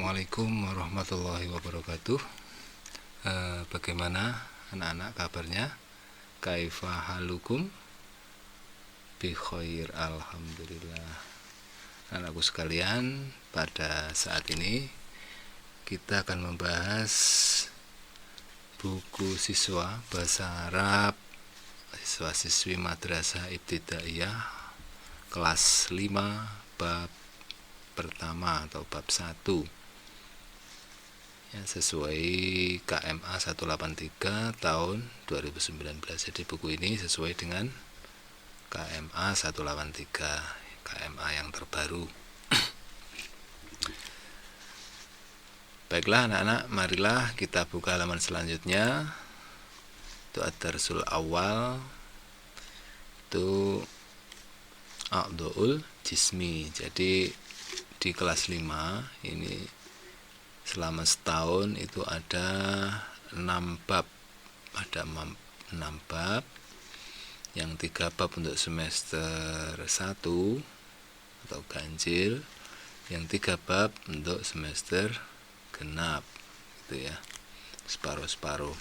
Assalamualaikum warahmatullahi wabarakatuh. Bagaimana anak-anak kabarnya? Kaifa halukum? Bi khair, alhamdulillah. Anak-anakku sekalian, pada saat ini kita akan membahas buku siswa bahasa Arab siswa-siswi Madrasah Ibtidaiyah kelas 5 bab pertama atau bab 1 ya, sesuai KMA 183 tahun 2019. Jadi buku ini sesuai dengan KMA 183, KMA yang terbaru. Baiklah anak-anak, marilah kita buka halaman selanjutnya. Itu ad-darsul awal, itu a'dha'ul jismi. Jadi di kelas 5 ini selama setahun itu ada 6 bab. Ada 6 bab, yang 3 bab untuk semester 1 atau ganjil, yang 3 bab untuk semester genap, gitu ya, separuh-separuh.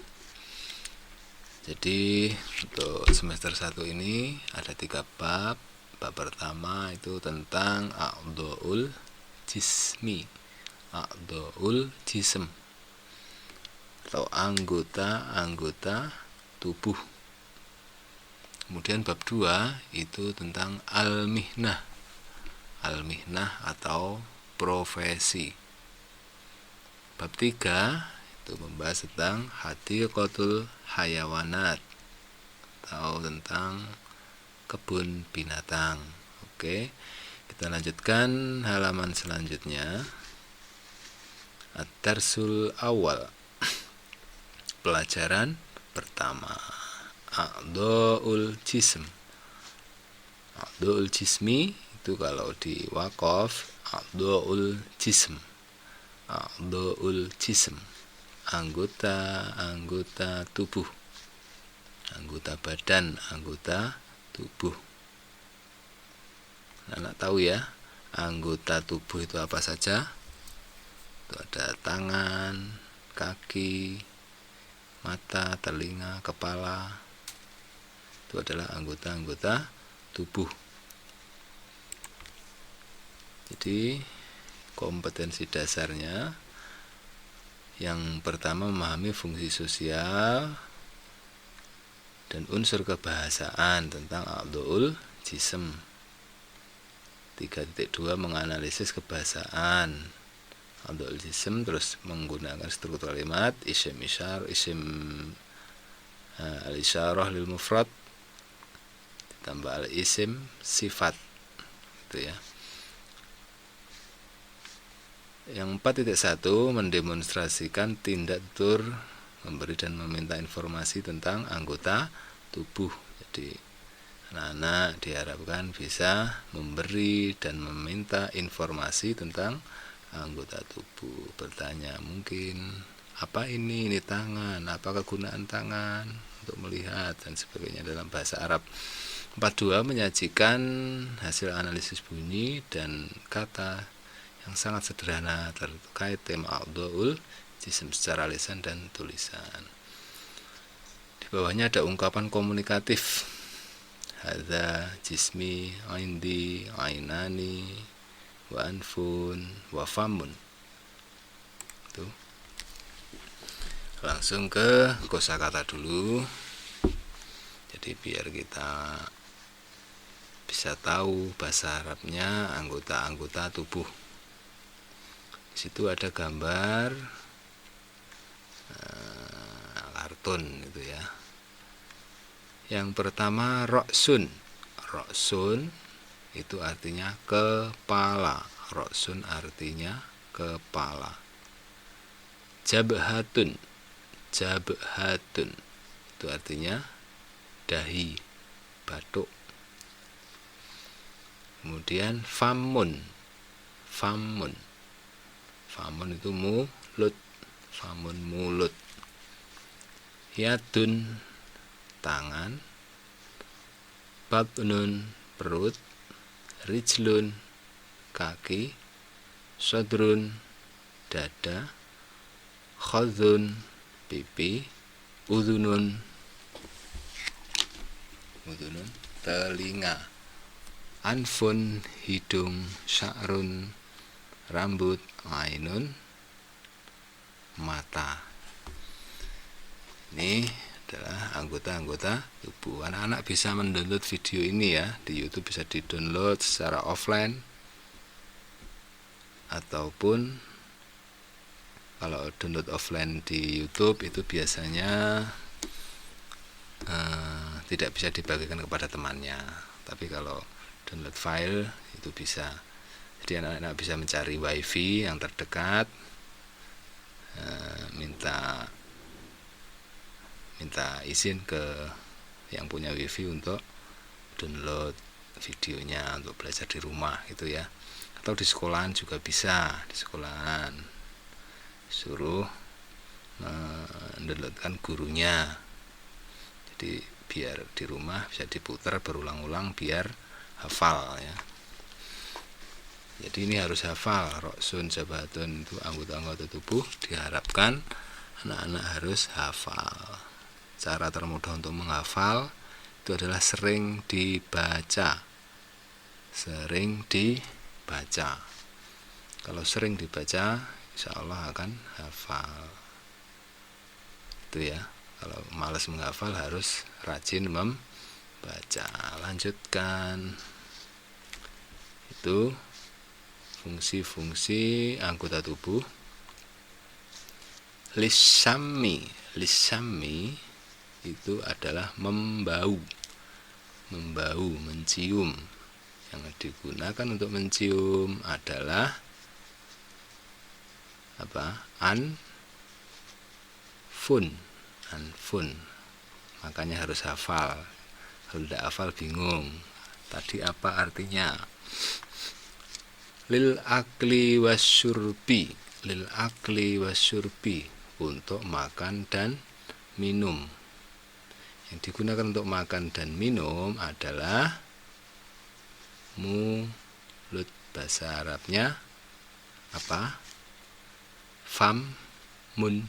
Jadi untuk semester 1 ini ada 3 bab. Bab pertama itu tentang a'dha'ul jismi, a'dha'ul jism atau anggota-anggota tubuh. Kemudian bab 2 itu tentang al-mihnah, al-mihnah atau profesi. Bab 3 itu membahas tentang hadiqatul hayawanat atau tentang kebun binatang. Oke, kita lanjutkan halaman selanjutnya. Ad-darsul awal, pelajaran pertama, a'dha'ul jism. A'dha'ul jismi itu kalau di waqaf a'dha'ul jism, a'dha'ul jism, anggota-anggota tubuh, anggota badan, anggota tubuh. Anak tahu ya, anggota tubuh itu apa saja? Itu ada tangan, kaki, mata, telinga, kepala. Itu adalah anggota-anggota tubuh. Jadi kompetensi dasarnya yang pertama memahami fungsi sosial dan unsur kebahasaan tentang a'dha'ul jism. 3.2 menganalisis kebahasaan a'dha'ul jism, terus menggunakan struktur kalimat isim isyar, isim al-isyarah lil mufrad ditambah al-isim sifat, gitu ya. Yang 4.1 mendemonstrasikan tindak tutur memberi dan meminta informasi tentang anggota tubuh. Jadi anak-anak diharapkan bisa memberi dan meminta informasi tentang anggota tubuh. Bertanya mungkin, apa ini tangan, apa kegunaan tangan untuk melihat dan sebagainya dalam bahasa Arab. 4.2 menyajikan hasil analisis bunyi dan kata yang sangat sederhana terkait tema a'dha'ul jism secara lisan dan tulisan. Di bawahnya ada ungkapan komunikatif. Hadza jismi, indi, ainani, wa anfun, wa famun. Itu. Langsung ke kosakata dulu. Jadi biar kita bisa tahu bahasa Arabnya anggota-anggota tubuh. Di situ ada gambar kartun itu ya. Yang pertama roksun. Roksun itu artinya kepala. Roksun artinya kepala. Jabhatun. Jabhatun itu artinya dahi, batuk. Kemudian famun. Famun. Famun itu mulut. Famun mulut. Yadun tangan. Batnun perut. Rijlun kaki. Sodrun dada, khadun pipi, udhunun telinga, anfun hidung, sya'run rambut, ainun mata. Ini adalah anggota-anggota tubuh. Anak-anak bisa mendownload video ini ya di YouTube, bisa di-download secara offline ataupun kalau download offline di YouTube itu biasanya tidak bisa dibagikan kepada temannya. Tapi kalau download file itu bisa. Jadi anak-anak bisa mencari wifi yang terdekat, minta izin ke yang punya wifi untuk download videonya untuk belajar di rumah gitu ya. Atau di sekolahan juga bisa, di sekolahan suruh mendownloadkan gurunya. Jadi biar di rumah bisa diputar berulang-ulang biar hafal ya. Jadi ini harus hafal. Roksun, jabatun itu anggota-anggota tubuh, diharapkan anak-anak harus hafal. Cara termudah untuk menghafal itu adalah sering dibaca. Kalau sering dibaca, insya Allah akan hafal. Itu ya. Kalau malas menghafal harus rajin membaca. Lanjutkan. Itu fungsi-fungsi anggota tubuh. Lisami itu adalah membau, mencium. Yang digunakan untuk mencium adalah apa? Anfun. Makanya harus hafal. Kalau tidak hafal bingung. Tadi apa artinya? Lil akli wasyurbi, untuk makan dan minum. Yang digunakan untuk makan dan minum adalah mulut. Bahasa Arabnya apa? Famun.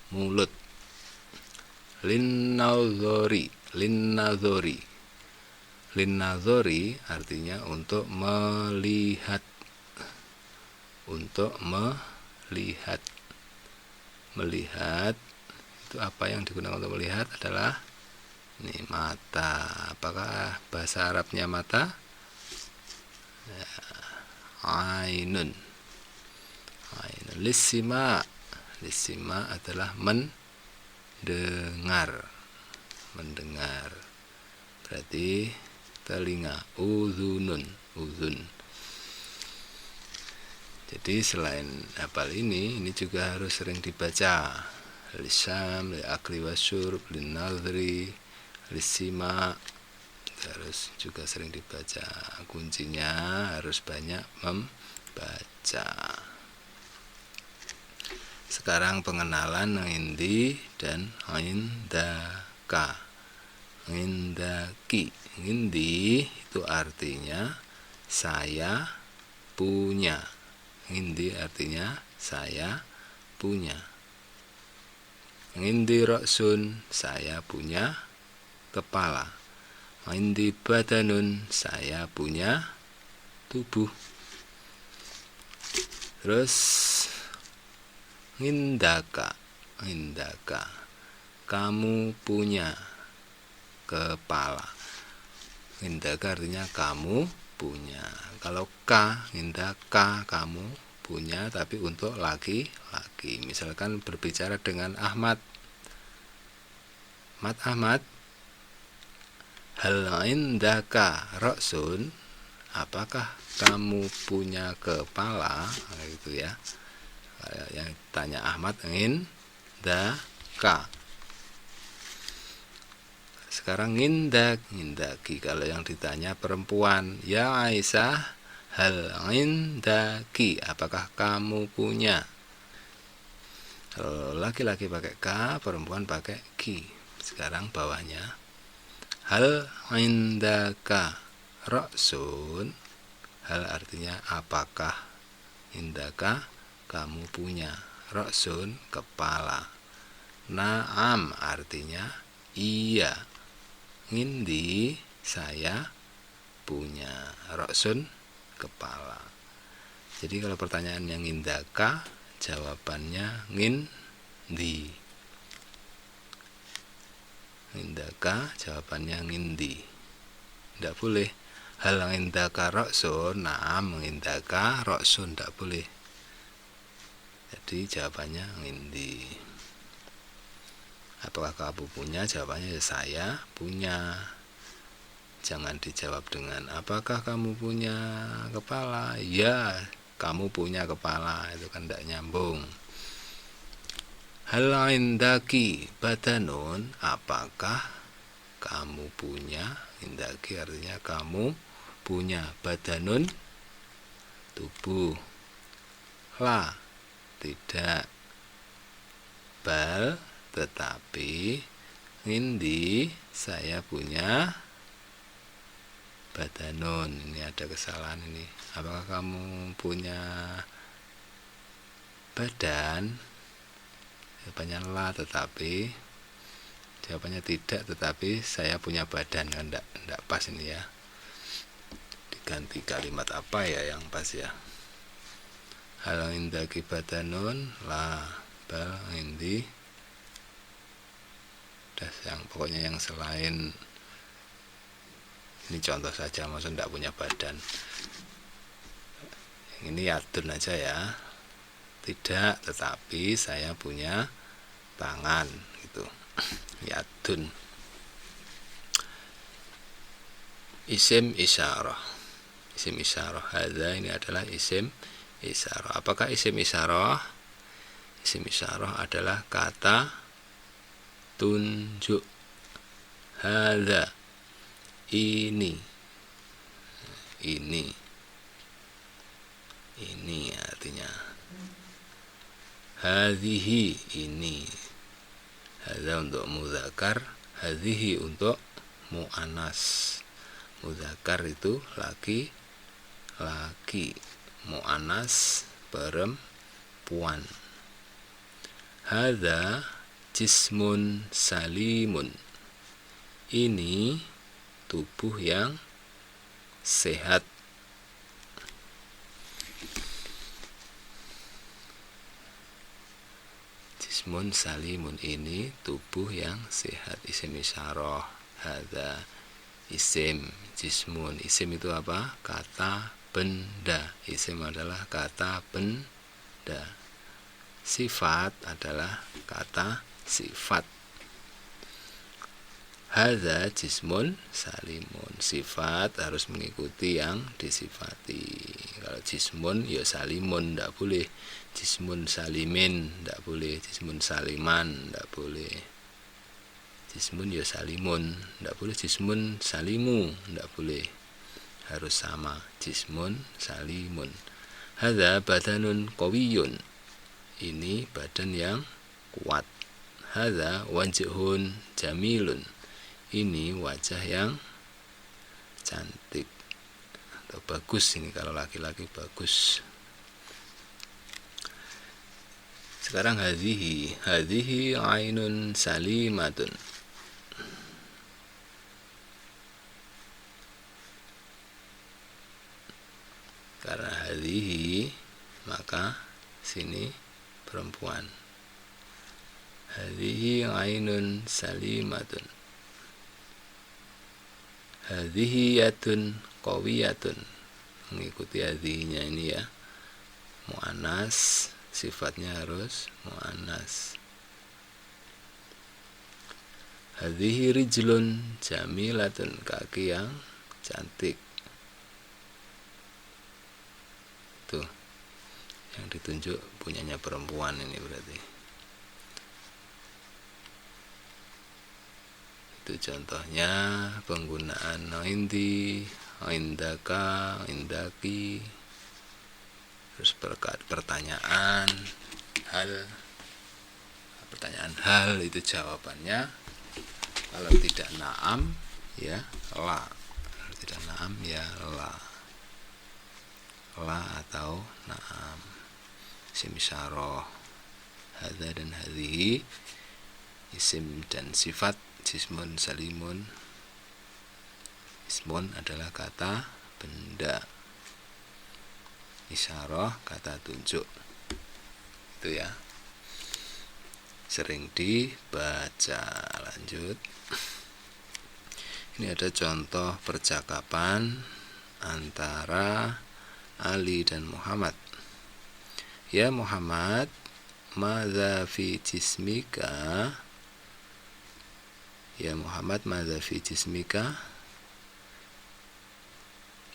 Mulut. Linnadhori artinya untuk melihat. Melihat itu apa yang digunakan untuk melihat adalah ini mata. Apakah bahasa Arabnya mata? Ya, ainun. Lisima adalah mendengar. Berarti telinga. Udhun. Jadi selain hafal ini juga harus sering dibaca. Lisam, li'akli wasyurb, linnadhri, lissima, harus juga sering dibaca. Kuncinya harus banyak membaca. Sekarang pengenalan indi dan indaka. Indaki. Indi itu artinya saya punya. Indi artinya saya punya. Indi roksun, saya punya kepala. Indi badanun, saya punya tubuh. Terus indaka, kamu punya kepala. Indaka artinya kamu punya. Kalau indaka kamu punya, tapi untuk laki-laki. Misalkan berbicara dengan Ahmad. Ahmad, hal indaka roksun, apakah kamu punya kepala? Nah, gitu ya. Yang tanya Ahmad, indaka. Sekarang indaki. Kalau yang ditanya perempuan, ya Aisyah, hal indaki, apakah kamu punya? Kalau laki-laki pakai K, perempuan pakai ki. Sekarang bawahnya, hal indaka roksun, hal artinya apakah, indaka kamu punya, roksun kepala, naam artinya iya, ngindi saya punya, roksun kepala. Jadi kalau pertanyaan yang indaka jawabannya ngindi. Indaka jawabannya ngindi. Tidak boleh hal indaka roksun, naam indaka roksun, tidak boleh. Jadi jawabannya ngindi. Apakah kamu punya? Jawabannya ya saya punya. Jangan dijawab dengan apakah kamu punya kepala? Ya, kamu punya kepala. Itu kan tidak nyambung. Hal indaki badanun, apakah kamu punya? Indaki artinya kamu punya, badanun tubuh, la tidak, bal tetapi, ngindi saya punya badanun. Ini ada kesalahan ini. Apakah kamu punya badan? Jawabannya la tetapi, jawabannya tidak tetapi saya punya badan, kan enggak pas ini ya. Diganti kalimat apa ya yang pas ya? Hal indaki badanun, la bal indi. Yang pokoknya yang selain ini contoh saja, maksud tidak punya badan. Ini yadun aja ya. Tidak, tetapi saya punya tangan gitu. Yadun. Isim isyarah. Isim isyarah. Hadza ini adalah isim isyarah. Apakah isim isyarah? Isim isyarah adalah kata tunjuk. Hadza ini artinya. Hadhihi ini. Hadza untuk muzakkar, hadhihi untuk muannas. Muzakkar itu laki, muannas perempuan. Hadza jismun salimun. Ini tubuh yang sehat. Jismun salimun, ini tubuh yang sehat. Isim isyarah. Hadza isim, jismun. Isim itu apa? Kata benda. Isim adalah kata benda. Sifat adalah kata sifat. Hadza jismun salimun. Sifat harus mengikuti yang disifati. Kalau jismun ya salimun, tidak boleh. Jismun salimin, tidak boleh. Jismun saliman, tidak boleh. Jismun ya salimun, tidak boleh. Jismun salimu, tidak boleh. Harus sama. Jismun salimun. Hadza badanun qawiyun. Ini badan yang kuat. Hadza wajhun jamilun. Ini wajah yang cantik atau bagus. Ini kalau laki-laki bagus. Sekarang hadhihi ainun salimatun. Karena hadhihi maka sini perempuan. Hadhihi ainun salimatun. Hadhihi yatun qawiyatun. Mengikuti hadhihinya ini ya. Muannas, sifatnya harus muannas. Hadhihi rijlun jamilatun. Kaki yang cantik. Tuh, yang ditunjuk punyanya perempuan ini berarti. Itu contohnya penggunaan indi, indaka, indaki. Terus pertanyaan hal itu jawabannya. Kalau tidak naam ya la. Kalau tidak naam ya la. la atau na'am. Isim isyarah hadza dan hadhihi, isim dan sifat jismun salimun. Ismun adalah kata benda, isyarah kata tunjuk. Itu ya, sering dibaca. Lanjut, ini ada contoh percakapan antara Ali dan Muhammad. Ya Muhammad, madza fi jismika? Ya Muhammad, madza fi jismika?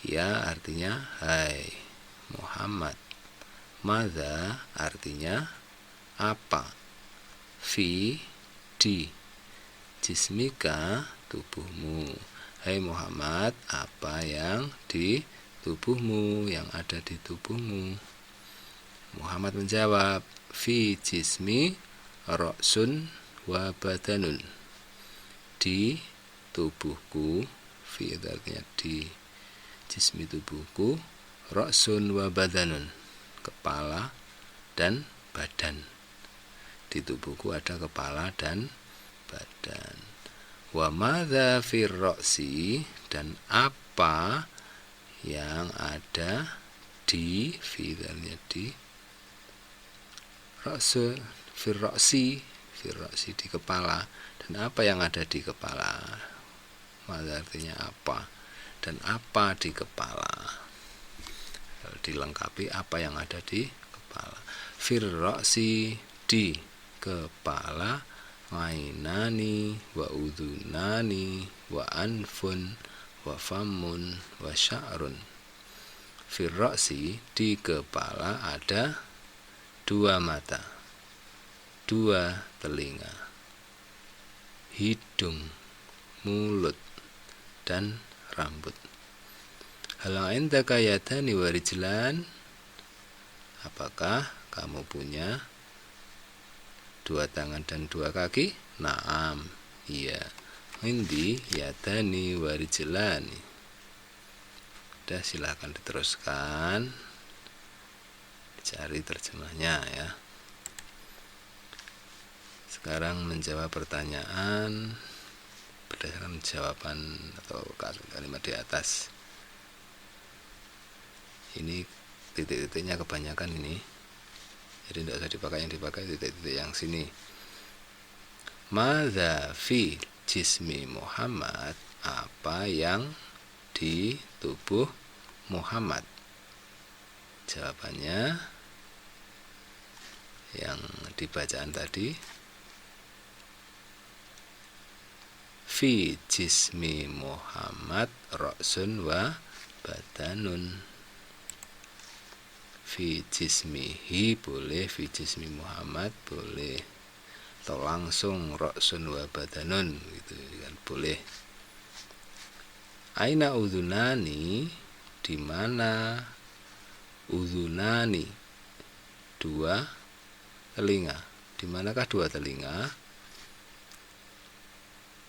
Ya artinya hai. Muhammad. Madza artinya apa? Fi di. Jismika tubuhmu. Hai Muhammad, apa yang di tubuhmu, yang ada di tubuhmu? Muhammad menjawab, fi jismi ra'sun wa badanun. Di tubuhku, fi itu artinya di, jismi tubuhku, ra'sun wa badanun, kepala dan badan. Di tubuhku ada kepala dan badan. Wa madza fi ra'si, dan apa yang ada di, fi itu artinya di, ra'su firroksi, firroksi di kepala, dan apa yang ada di kepala. Maka artinya apa, dan apa di kepala. Dilengkapi apa yang ada di kepala. Firroksi di kepala, ainani wa udhunani wa anfun wa famun wa sya'run. Firroksi di kepala ada 2 mata, 2 telinga, hidung, mulut, dan rambut. Hal indaka yadani wa rijlan? Apakah kamu punya 2 tangan dan 2 kaki? Naam, iya. Indi yadani wa rijlani. Udah, silakan diteruskan, cari terjemahnya ya. Sekarang menjawab pertanyaan berdasarkan jawaban atau kalimat di atas. Ini titik-titiknya kebanyakan ini, jadi tidak usah dipakai, yang dipakai titik-titik yang sini. Madza fi jismi Muhammad, apa yang di tubuh Muhammad? Jawabannya yang dibacaan tadi, fi jismi Muhammad ra'sun wa badanun. Fi jismihi boleh, fi jismi Muhammad boleh, atau langsung ra'sun wa badanun gitu kan, boleh. Aina udhunani, di mana udhunani, 2 telinga. Di manakah 2 telinga?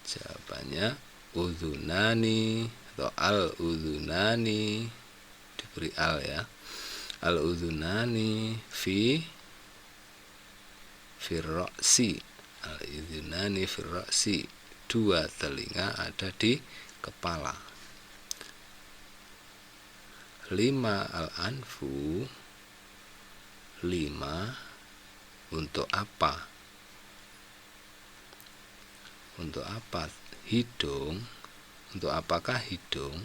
Jawabannya udhunani atau al udhunani, diberi al ya. Al udhunani fi firroksi. Al udhunani firroksi, 2 telinga ada di kepala. 5 al anfu, 5 untuk apa? Untuk apa hidung? Untuk apakah hidung?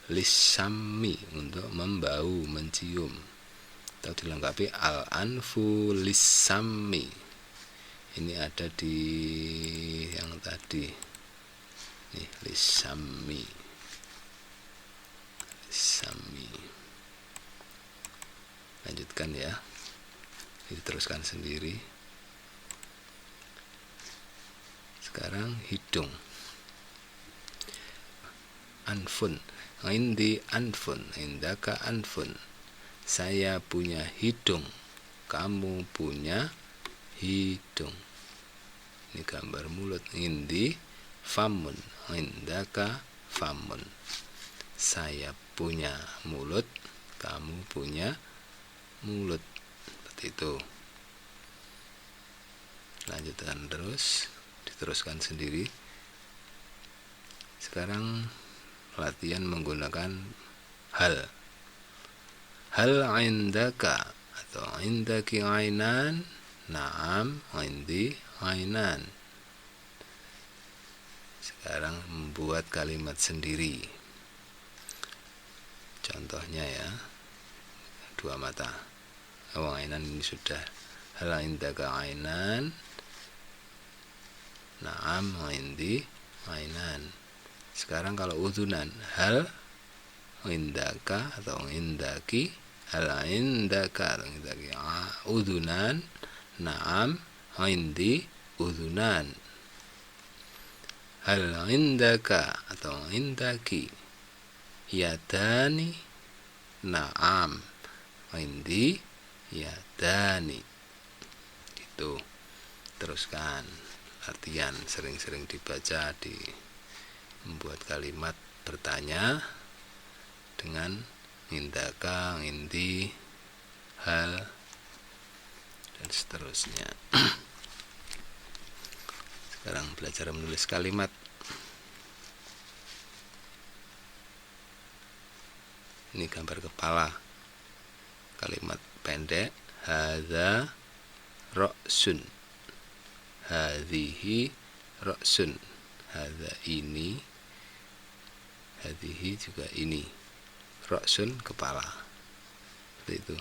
Lisami, untuk membau, mencium. Atau dilengkapi al anfu lisami. Ini ada di yang tadi. Nih, lisami. Lisami. Lanjutkan ya. Diteruskan sendiri. Sekarang hidung. Anfun. Indi anfun, indaka anfun. Saya punya hidung, kamu punya hidung. Ini gambar mulut. Indi famun, indaka famun. Saya punya mulut, kamu punya mulut. Seperti itu. Lanjutkan terus, diteruskan sendiri. Sekarang latihan menggunakan hal. Hal indaka atau indaki ainan? Naam, indi ainan. Sekarang membuat kalimat sendiri. Contohnya ya, 2 mata. Ainan ini sudah. Hal indaka ainan? Naam, indi ainan. Sekarang kalau udunan, hal indaka atau indaki? Hal indaka atau indaki udunan? Naam, indi udunan. Hal indaka atau indaki yadani? Naam, indi yadani. Gitu. Teruskan latihan, sering-sering dibaca, membuat kalimat bertanya dengan indaka, indi, hal, dan seterusnya. Sekarang belajar menulis kalimat. Ini gambar kepala. Kalimat pendek, hadza ra'sun. Hadhihi ra'sun. Hadza ini. Hadhihi juga ini. Ra'sun kepala. Seperti itu.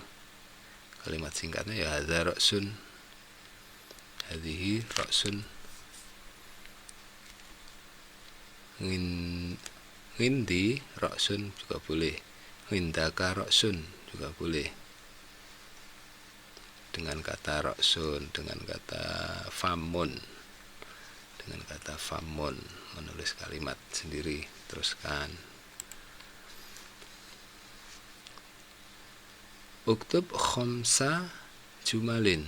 Kalimat singkatnya ya hadza ra'sun. Hadhihi ra'sun. Ngindi ra'sun juga boleh. Ngindaka ra'sun juga boleh. Dengan kata ra'sun, dengan kata famun. Dengan kata famun menulis kalimat sendiri. Teruskan. Uktub khamsa jumalin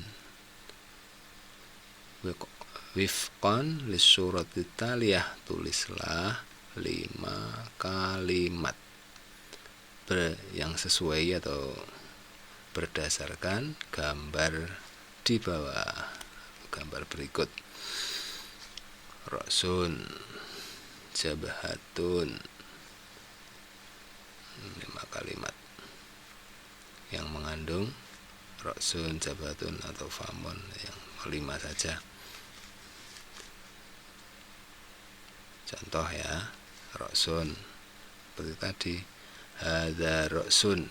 wifqan lissurati taliyah. Tulislah 5 kalimat yang sesuai atau berdasarkan gambar di bawah. Gambar berikut. Ra'sun, jabhatun. 5 kalimat yang mengandung ra'sun, jabhatun atau famun, yang 5 saja. Contoh ya, ra'sun seperti tadi, hadza ra'sun,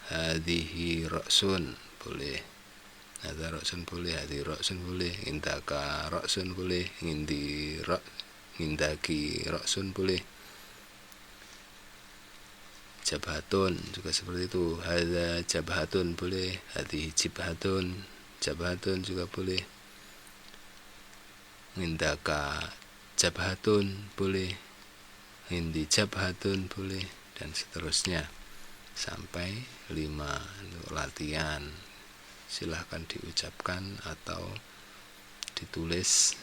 hadhihi ra'sun boleh, hadza ra'sun boleh, hadhihi ra'sun boleh, indaka ra'sun boleh, ngindaki ra'sun boleh. Jabhatun juga seperti itu, hadza jabhatun boleh, hadhihi jibhatun, jabhatun juga boleh, ngindaka jabhatun boleh, indi jabhatun boleh, dan seterusnya sampai 5 untuk latihan. Silahkan diucapkan atau ditulis.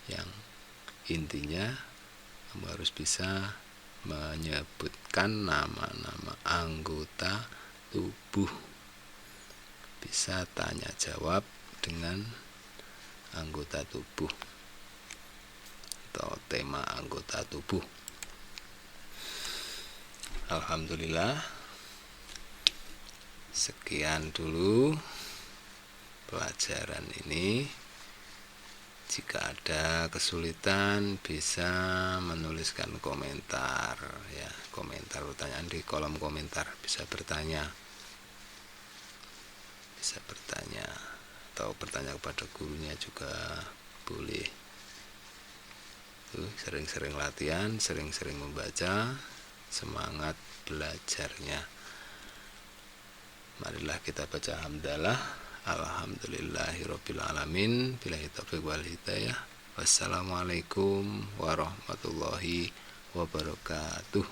Yang intinya kamu harus bisa menyebutkan nama-nama anggota tubuh. Bisa tanya jawab dengan anggota tubuh atau tema anggota tubuh. Alhamdulillah, sekian dulu pelajaran ini. Jika ada kesulitan bisa menuliskan komentar ya, komentar pertanyaan di kolom komentar, bisa bertanya atau bertanya kepada gurunya juga boleh. Sering-sering latihan, sering-sering membaca, semangat belajarnya. Marilah kita baca hamdalah. Alhamdulillahirabbil alamin. Billahi taufiq wal hidayah. Wassalamualaikum warahmatullahi wabarakatuh.